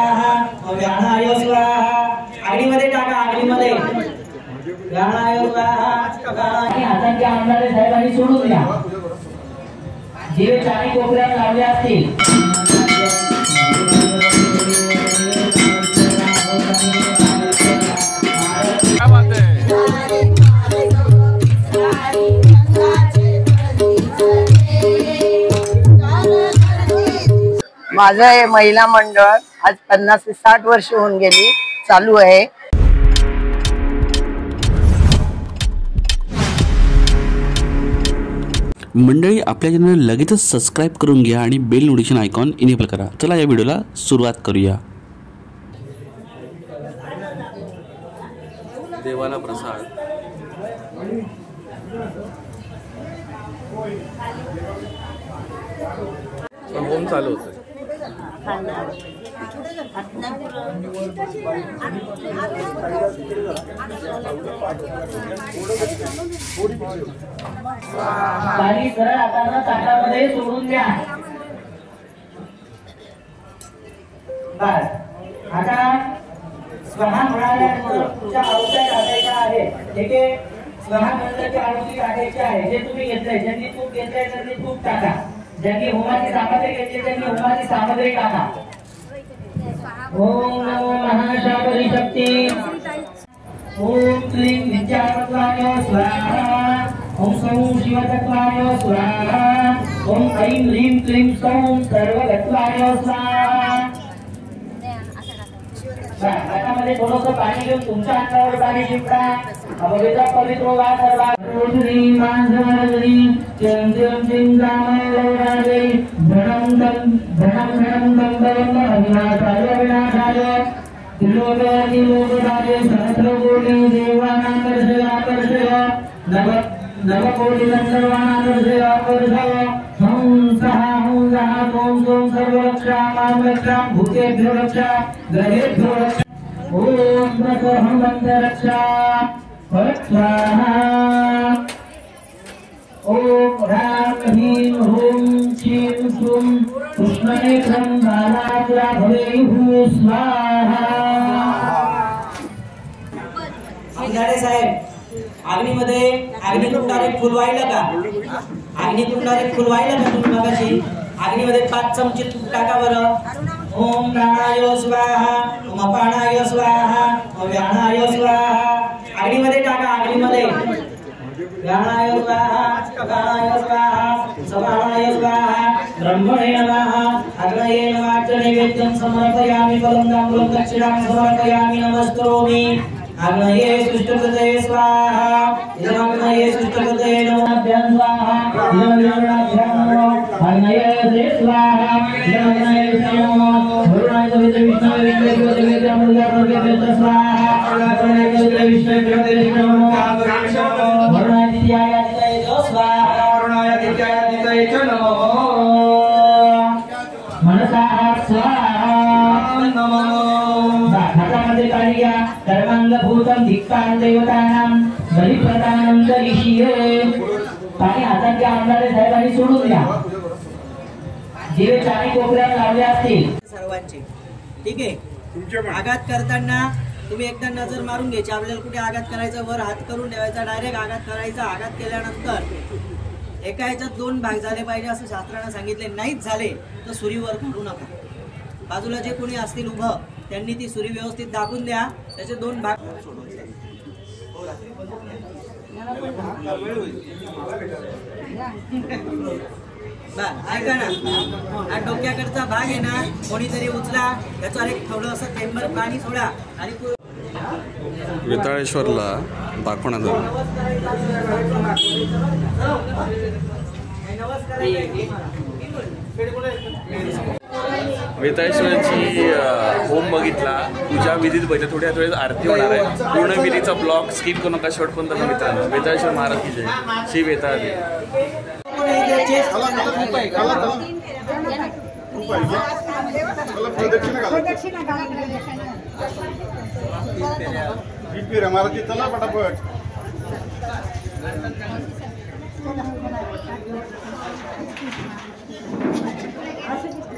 स्वाहा व्याणाय स्वाहा आगीमध्ये टाका आगीमध्ये व्याणाय स्वाहा हातांच्या आमदार साहेबांनी सोडून द्या जे चारी कोपऱ्यात लावले असतील माझं हे महिला मंडळ आज 50 ते 60 वर्ष होऊन गेली चालू आहे। मंडळी आपल्या चॅनल लगेचच सबस्क्राइब करून घ्या आणि बेल नोटिफिकेशन आयकॉन इनेबल करा। चला या व्हिडिओला सुरुवात करूया। देवाला प्रसाद होम चालू होतं। पाणी सरळ हाताने ताटामध्ये सोडून द्या। बस आता स्वाहा म्हणाल्यानंतर तुमच्या आरोग्यात टाकायचा आहे। ठीक आहे स्वाहा मंत्राची आरती टाकायची आहे। जे तुम्ही घेतलंय ज्यांनी तूप घेतलंय त्यांनी तूप टाका ज्यांनी होमाची सामग्री घेतली त्यांनी होमाची सामग्री टाका। ओम नमो महाशाकरी शक्ती ओम क्लीं विद्यातत्वाय स्वाहा ओम सौं शिवतत्वाय स्वाहा ओम ऐं ह्रीं क्लीं सौं सर्वगत्वाय स्वाहा। हातामध्ये थोडंसं पाणी घेऊन तुमच्या हातावर पाणी शिंपडा। अभविता पवित्र वा सर्वा ओढणी मांजरणी चं चं चिंगामलोराजे धनं धनं धनं दंडवन्न विनाशाय विनाशाय त्रिलोकयानि लोकराजे सहस्रकोटि देवानाकर्षय आकर्षय नवकोटि गंधर्वानाकर्षय आकर्षय हं सः ॐ सर्वरक्षा मां रक्षा भूतेभ्यो रक्षा ग्रहेभ्यो रक्षा ॐ प्रसहं रक्षा स्वाहा ॐ ह्रां ह्रीं ह्रूं क्षीं क्षुं कृष्णनेत्रं बालाग्रा भवेयुः स्वाहा। आमदार साहेब अग्नीमध्ये अग्निकुंडात फुल वाहिलं का? अग्निकुंडात फुल वाहिलं का तुम्ही मगाशी? अग्नीमध्ये 5 चमचे तूप टाका बरं। ओम प्राणाय स्वाहा ओम अपानाय स्वाहा ओम व्यानाय स्वाहा अग्नीमध्ये टाका अग्नीमध्ये व्यानाय स्वाहा अपानाय स्वाहा समानाय स्वाहा ब्रह्मणे नमः अग्नये नमः नैवेद्यं समर्पयामि फलं ताम्बूलं दक्षिणां समर्पयामि नमस्करोमि। अग्नये सुष्टुकृते स्वाहा इदमग्नये सुष्टुकृते नमोभ्यं स्वाहा इदमग्नये नमो अग्नये स्वाहा इदमग्नये नमो भुवनाय विष्णवे विष्णवे अमृतवर्गे स्वाहा अग्नये विष्णवे नमो भुवनाय दित्याय स्वाहा वरुणाय दित्याय नमो मनसा स्वाहा नमो। हातामध्ये पाणी घ्या कर्मांगभूतं धिक्कां देवतानां बलिप्रदानं करिष्ये। पाणी हातांच्या आमदार साहेबांनी सोडून द्या जे चारी कोपऱ्यात लावले असतील सर्वांचे। ठीक आहे आघात करताना तुम्ही एकदा नजर मारून घ्यायची आपल्याला कुठे आघात करायचा वर हात करून ठेवायचा डायरेक्ट आघात करायचा। आघात केल्यानंतर एका ह्याच्यात 2 भाग झाले पाहिजे असं शास्त्राने सांगितले। नाहीच झाले तर सुरीवर काढू नका। बाजूला जे कोणी असतील उभं त्यांनी ती सुरी व्यवस्थित दाबून द्या त्याचे 2 भाग ऐका ना हा डोक्याकडचा भाग आहे ना कोणीतरी उचला त्याच्यावर एक थोडंसं थेंबर पाणी सोडा आणि वेताळेश्वरला दाखवण्यात आलं। वेताळेश्वराची होम बघितला पूजा विधीत बघितलं थोड्या वेळेस आरती होणार आहे। पूर्ण विधीचा ब्लॉग स्किप करू नका शेवटपर्यंत मित्रांनो। वेताळेश्वर महाराज की जय श्री वेताळ। महाराज चला पटापट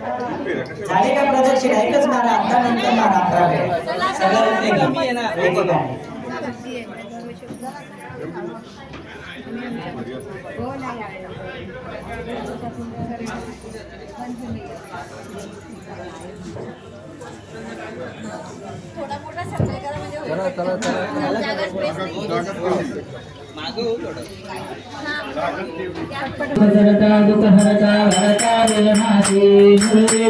Gracias. झाले का प्रदक्षिणा? एकच मारा, आता नंतर मारा. 11 वेळा सगळं कमी आहे ना एकेकाने. थोडा मोठा सर्कल करा म्हणजे जागा स्पेस नाही. भजरता दुःखहरता भरता वेदनासी मुरुगे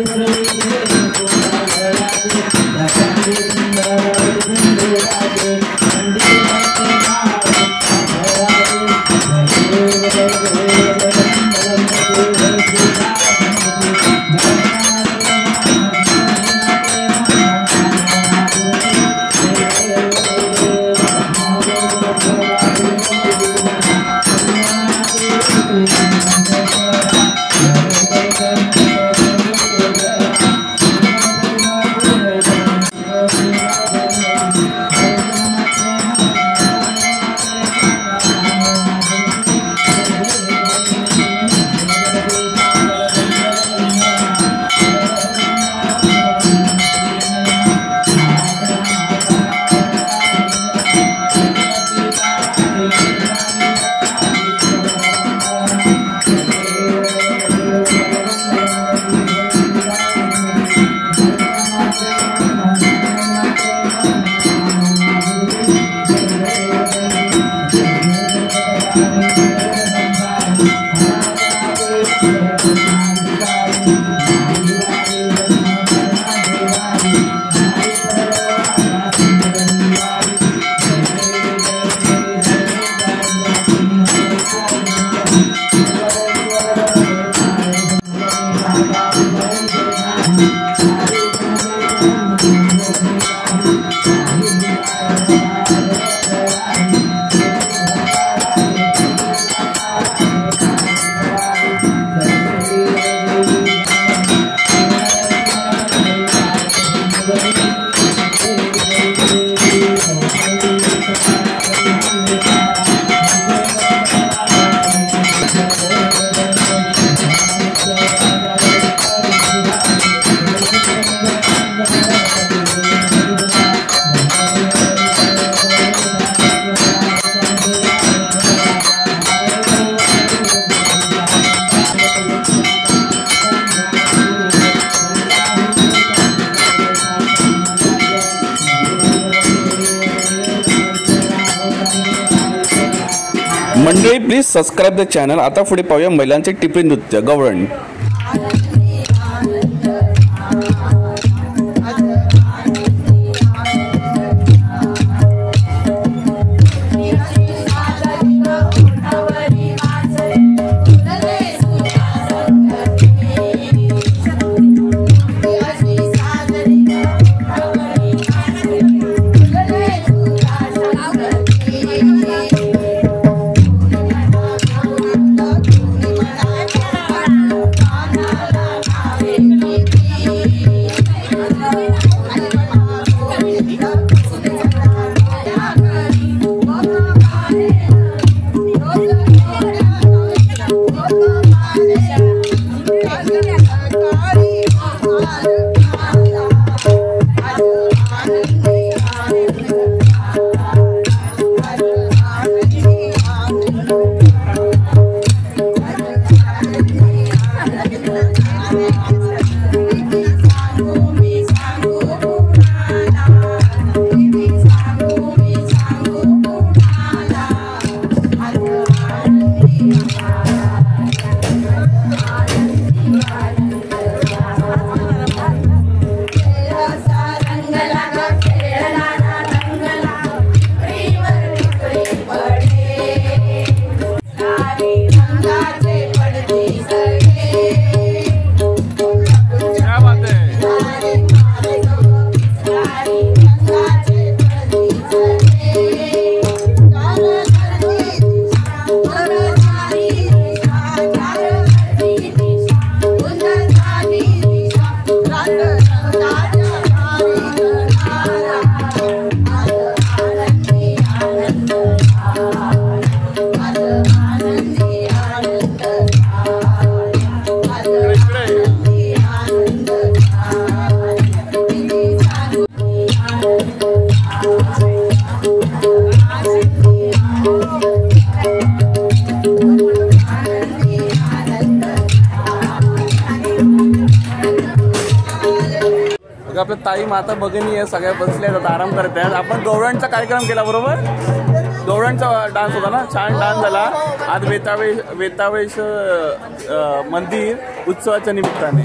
मंडळी प्लीज सबस्क्राईब द चॅनल. आता पुढे पाहूया महिलांचे टिपरी नृत्य गवळण. बघा आपल्या ताई माता भगिनी आहे, सगळ्या बसल्या आहेत, आराम करत आहेत. आपण गवळणचा कार्यक्रम केला बरोबर, गवळणचा डान्स होता ना, छान डान्स झाला आज वेतावेश मंदिर उत्सवाच्या निमित्ताने.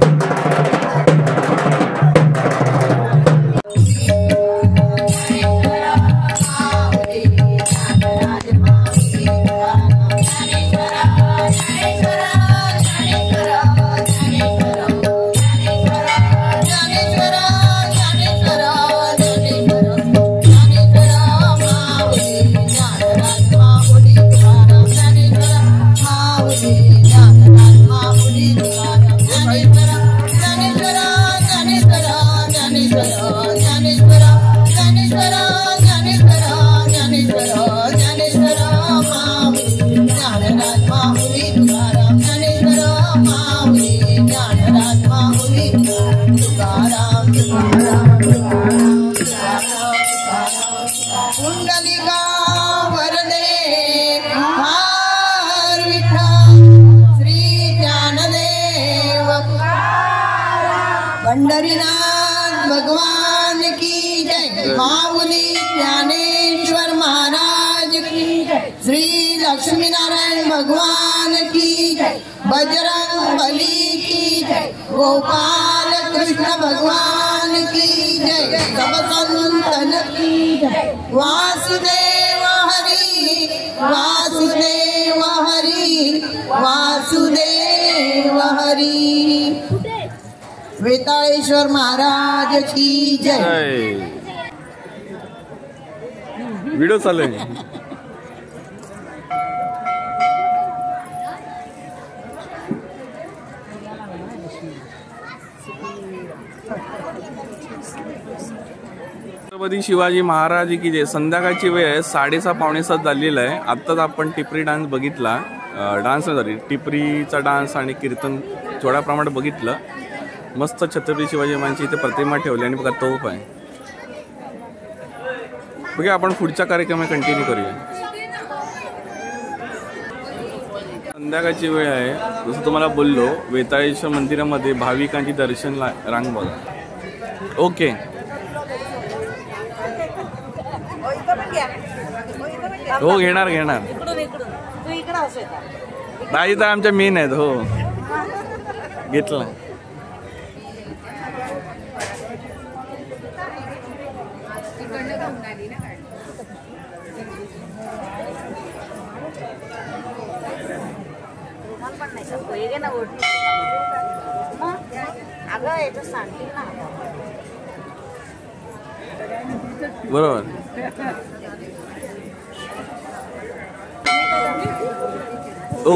पंढरीनाथ भगवान की जय, माऊली ज्ञानेश्वर महाराज की जय, श्री लक्ष्मी नारायण भगवान की जय, बजरंग बली की जय, गोपाल कृष्ण भगवान की जय, सब संतन की जय, वासुदेव हरि वासुदेव हरि वासुदेव हरि, वेताळेश्वर महाराज की जय. व्हिडिओ चालू आहे. छत्रपती शिवाजी महाराज की जय. संध्याकाळची वेळ आहे, 6:30 पावणे 7 झालेला आहे. आत्ताच आपण टिपरी डान्स बघितला, डान्स नाही सॉरी टिपरीचा डान्स आणि कीर्तन थोड्या प्रमाणात बघितलं. मस्त छत्रपती शिवाजी महाराजांची इथे प्रतिमा ठेवली आणि बघा तोफ आहे. बघा आपण पुढच्या कार्यक्रमात कंटिन्यू करूया. संध्याकाळची वेळ आहे, जसं तुम्हाला बोललो वेताळेश्वर मंदिरामध्ये भाविकांची दर्शन रांग बघा. ओके हो घेणार नाही तर आमच्या मेन आहेत. हो घेतला. बरोबर.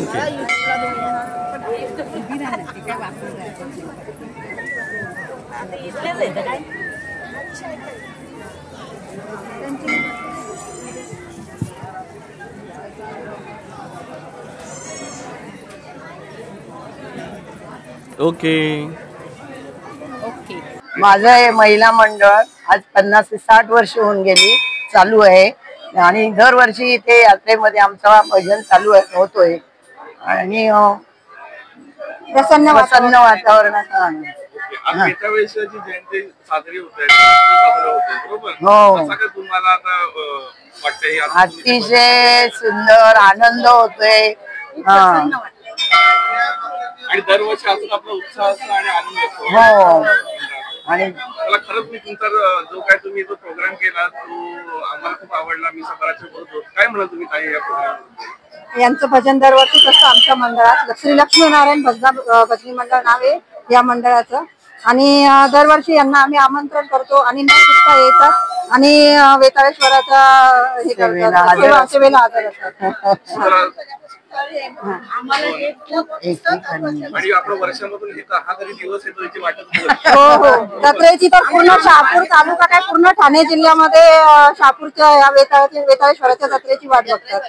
ओके ओके माझं हे महिला मंडळ आज 50 ते 60 वर्ष होऊन गेली चालू आहे आणि दरवर्षी इथे यात्रेमध्ये आमचा भजन चालू होतोय आणि प्रसन्न वातावरणात जयंती साजरी होते. तुम्हाला अतिशय सुंदर आनंद होतोय. आणि दरवर्षी अजून आपला उत्साह असतो आणि आनंद असतो. हो आणि मला खरंच मी तुमचा जो काय तुम्ही जो प्रोग्राम केला तो आम्हाला खूप आवडला. मी सकाळच्या बोलतो काय म्हणाल तुम्ही ताई या प्रोग्राम यांचं भजन दरवर्षीच असतं आमच्या मंडळात. श्री लक्ष्मी नारायण भजनी मंडळ नाव आहे या मंडळाचं आणि दरवर्षी यांना आम्ही आमंत्रण करतो आणि न चुकता येतात आणि वेताळेश्वराचा हे करतात, सेवेला हजर असतात. आणि आपल्या वर्षामधून हा कधी दिवस येतो याची वाटत हो हो जत्रेची तर पूर्ण शहापूर तालुका काय पूर्ण ठाणे जिल्ह्यामध्ये शहापूरच्या या वेताळेश्वराच्या जत्रेची वाट बघतात.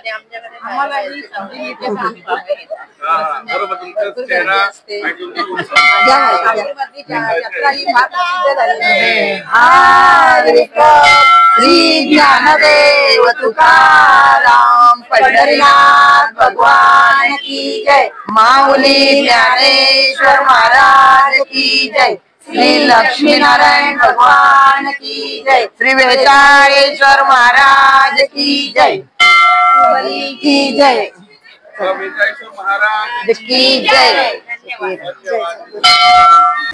बरोबर. तुमचा चेहरा श्री ज्ञानदेव तुकाराम पंढरीनाथ भगवान की जय, माऊली ज्ञानेश्वर महाराज की जय, श्री लक्ष्मीनारायण भगवान की जय, श्री वेताळेश्वर महाराज की जय, की जय, की जय.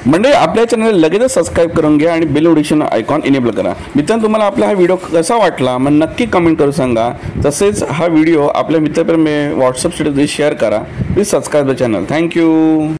म्हणजे आपल्या चॅनल लगेचच सबस्क्राईब करून घ्या आणि बेल नोटिफिकेशन आयकॉन इनेबल करा. मित्रांनो, तुम्हाला आपला हा व्हिडिओ कसा वाटला मग नक्की कमेंट करून सांगा. तसेच हा व्हिडिओ आपल्या मित्रांपर्यंत व्हॉट्सअप स्टेटस शेअर करा. Please subscribe the channel. Thank you.